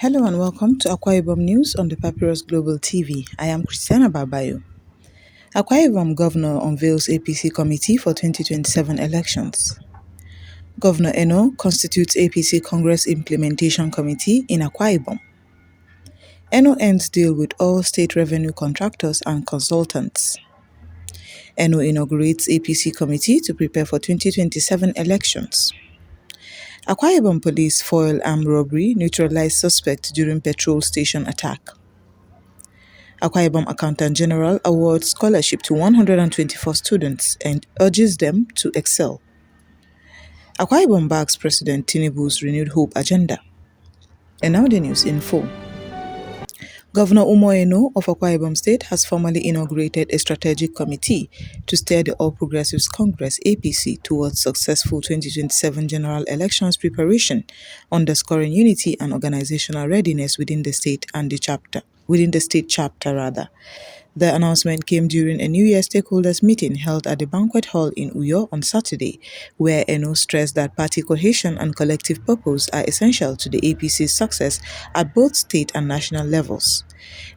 Hello and welcome to Akwa Ibom News on the Papyrus Global TV. I am Christiana Babayo. Akwa Ibom Governor unveils APC committee for 2027 elections. Governor Eno constitutes APC Congress Implementation Committee in Akwa Ibom. Eno ends deal with all state revenue contractors and consultants. Eno inaugurates APC committee to prepare for 2027 elections. Akwa Ibom police foil armed robbery, neutralize suspect during petrol station attack. Akwa Ibom Accountant General awards scholarship to 124 students and urges them to excel. Akwa Ibom backs President Tinubu's renewed hope agenda. And now the news in full. Governor Umoeno of Akwa Ibom State has formally inaugurated a strategic committee to steer the All Progressives Congress (APC) towards successful 2027 general elections preparation, underscoring unity and organizational readiness within the state chapter. The announcement came during a New Year stakeholders meeting held at the banquet hall in Uyo on Saturday, where Eno stressed that party cohesion and collective purpose are essential to the APC's success at both state and national levels.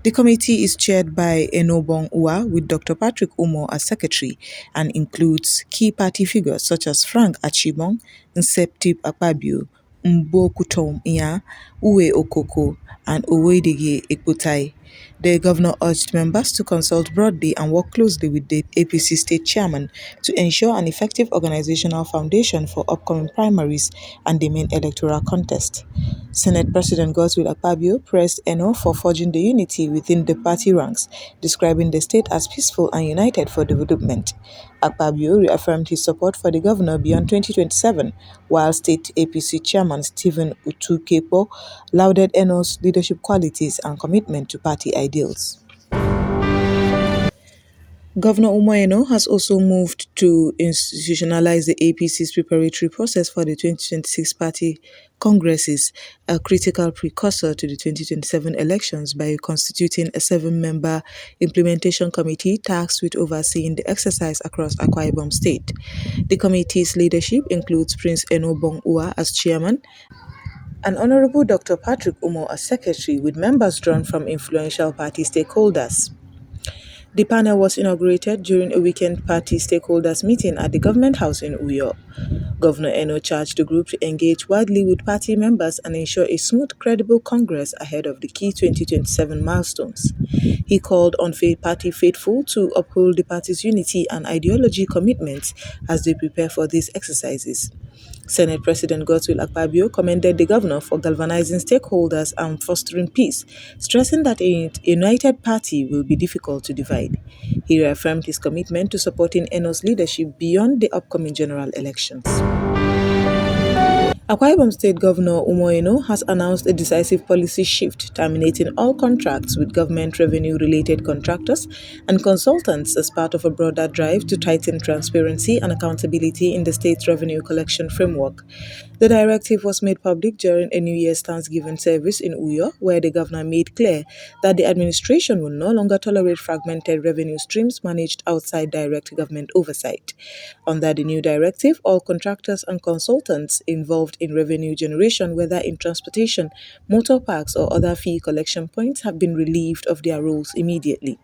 The committee is chaired by Enobong Ua with Dr. Patrick Umo as secretary and includes key party figures such as Frank Achibong, Nseptip Akpabio, Mbo Kutom Iya, Uwe Okoko, and Owedege Ekputai. The governor urged members to consult broadly and work closely with the APC state chairman to ensure an effective organizational foundation for upcoming primaries and the main electoral contest. Senate President Godswill Akpabio praised Eno for forging the unity within the party ranks, describing the state as peaceful and united for development. Akpabio reaffirmed his support for the governor beyond 2027, while State APC Chairman Stephen Utukepo lauded Eno's leadership qualities and commitment to party ideals. Governor Umoeno has also moved to institutionalize the APC's preparatory process for the 2026 party congresses, a critical precursor to the 2027 elections, by constituting a 7-member implementation committee tasked with overseeing the exercise across Akwa Ibom State. The committee's leadership includes Prince Enobong Ua as chairman, and Honorable Dr. Patrick Umo as secretary, with members drawn from influential party stakeholders. The panel was inaugurated during a weekend party stakeholders meeting at the Government House in Uyo. Governor Eno charged the group to engage widely with party members and ensure a smooth, credible Congress ahead of the key 2027 milestones. He called on party faithful to uphold the party's unity and ideology commitments as they prepare for these exercises. Senate President Godswill Akpabio commended the governor for galvanizing stakeholders and fostering peace, stressing that a united party will be difficult to divide. He reaffirmed his commitment to supporting Eno's leadership beyond the upcoming general elections. Akwa Ibom State Governor Umoeno has announced a decisive policy shift, terminating all contracts with government revenue-related contractors and consultants as part of a broader drive to tighten transparency and accountability in the state's revenue collection framework. The directive was made public during a New Year's Thanksgiving service in Uyo, where the governor made clear that the administration will no longer tolerate fragmented revenue streams managed outside direct government oversight. Under the new directive, all contractors and consultants involved in revenue generation, whether in transportation, motor parks, or other fee collection points, have been relieved of their roles immediately.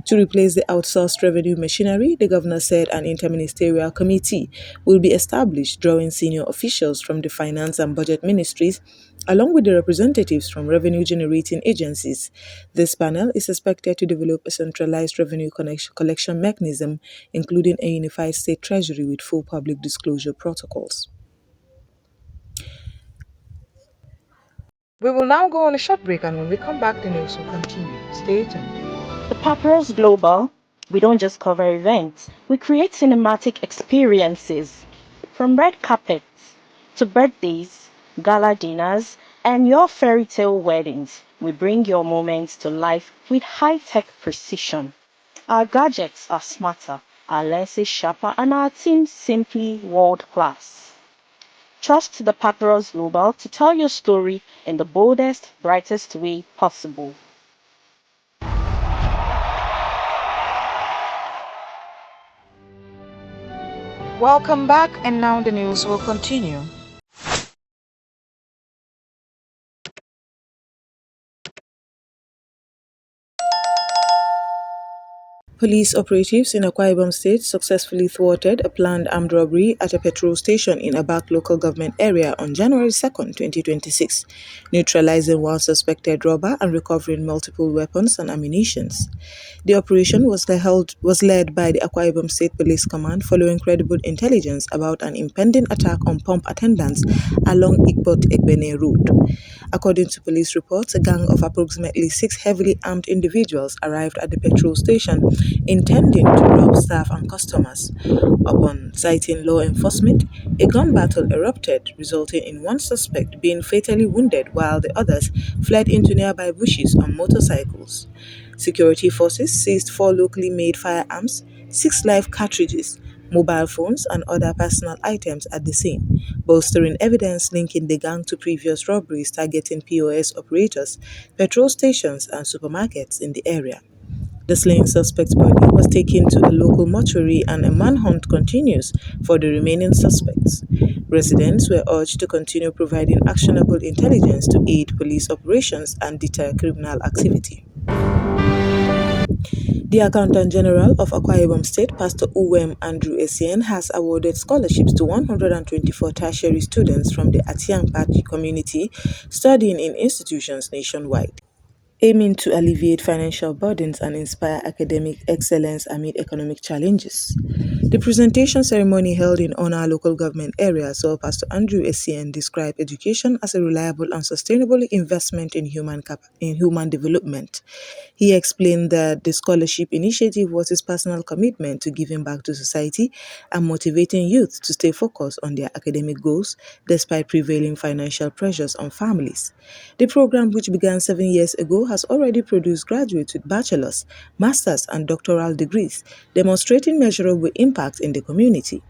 To replace the outsourced revenue machinery, the governor said an interministerial committee will be established, drawing senior officials from the finance and budget ministries, along with the representatives from revenue-generating agencies. This panel is expected to develop a centralized revenue collection mechanism, including a unified state treasury with full public disclosure protocols. We will now go on a short break, and when we come back, the news will continue. Stay tuned. The Papyrus Global, we don't just cover events, we create cinematic experiences. From red carpets to birthdays, gala dinners, and your fairy tale weddings, we bring your moments to life with high-tech precision. Our gadgets are smarter, our lenses sharper, and our team simply world-class. Trust the Papyrus Global to tell your story in the boldest, brightest way possible. Welcome back, and now the news will continue. Police operatives in Akwa Ibom State successfully thwarted a planned armed robbery at a petrol station in Abak local government area on January 2nd, 2026, neutralizing one suspected robber and recovering multiple weapons and ammunition. The operation was led by the Akwa Ibom State Police Command following credible intelligence about an impending attack on pump attendants along Ikbot-Egbene Road. According to police reports, a gang of approximately 6 heavily armed individuals arrived at the petrol station intending to rob staff and customers. Upon citing law enforcement, a gun battle erupted, resulting in one suspect being fatally wounded while the others fled into nearby bushes on motorcycles. Security forces seized 4 locally made firearms, 6 live cartridges, mobile phones, and other personal items at the scene, bolstering evidence linking the gang to previous robberies targeting POS operators, petrol stations, and supermarkets in the area. The slain suspect's body was taken to a local mortuary and a manhunt continues for the remaining suspects. Residents were urged to continue providing actionable intelligence to aid police operations and deter criminal activity. The Accountant General of Akwa Ibom State, Pastor Uwem Andrew Essien, has awarded scholarships to 124 tertiary students from the Atiang Party community studying in institutions nationwide, aiming to alleviate financial burdens and inspire academic excellence amid economic challenges. The presentation ceremony held in Ona local government area saw Pastor Andrew Essien describe education as a reliable and sustainable investment in human development. He explained that the scholarship initiative was his personal commitment to giving back to society and motivating youth to stay focused on their academic goals despite prevailing financial pressures on families. The program, which began 7 years ago, has already produced graduates with bachelor's, master's, and doctoral degrees, demonstrating measurable impact in the community.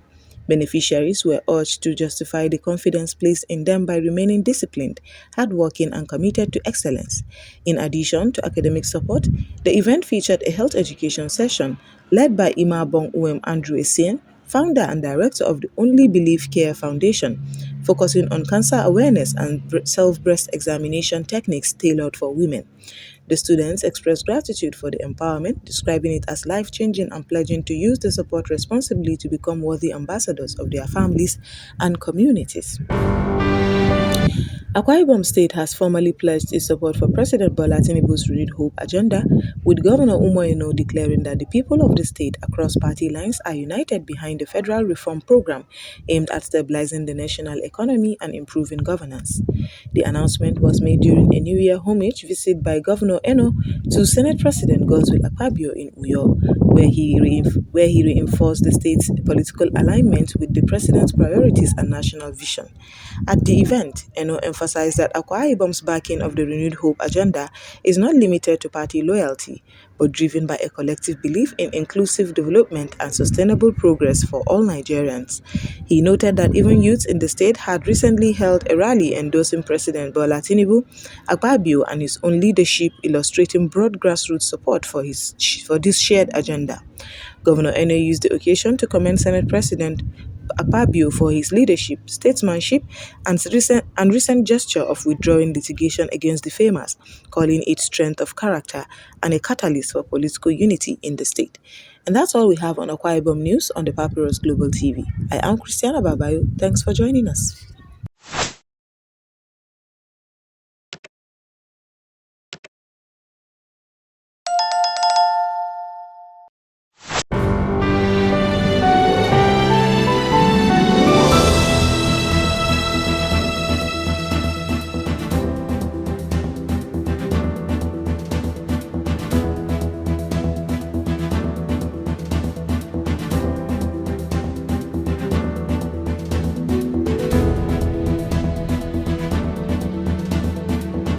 Beneficiaries were urged to justify the confidence placed in them by remaining disciplined, hardworking, and committed to excellence. In addition to academic support, the event featured a health education session led by Ima Bong Uwem Andrew Essien, founder and director of the Only Believe Care Foundation, focusing on cancer awareness and self-breast examination techniques tailored for women. The students expressed gratitude for the empowerment, describing it as life-changing and pledging to use the support responsibly to become worthy ambassadors of their families and communities. Akwa Ibom State has formally pledged its support for President Bola Tinubu's renewed hope agenda, with Governor Umoyeno declaring that the people of the state across party lines are united behind the federal reform program aimed at stabilizing the national economy and improving governance. The announcement was made during a New Year homage visit by Governor Eno to Senate President Godswill Akpabio in Uyo, where he reinforced the state's political alignment with the president's priorities and national vision. At the event, Eno emphasized that Akwa Ibom's backing of the renewed hope agenda is not limited to party loyalty, but driven by a collective belief in inclusive development and sustainable progress for all Nigerians. He noted that even youths in the state had recently held a rally endorsing President Bola Tinubu, Akpabio, and his own leadership, illustrating broad grassroots support for this shared agenda. Governor Eno used the occasion to commend Senate President Akpabio for his leadership, statesmanship, and recent gesture of withdrawing litigation against the famous, calling it strength of character and a catalyst for political unity in the state. And that's all we have on Akwa Ibom News on the Papyrus Global TV. I am Christiana Babayo. Thanks for joining us.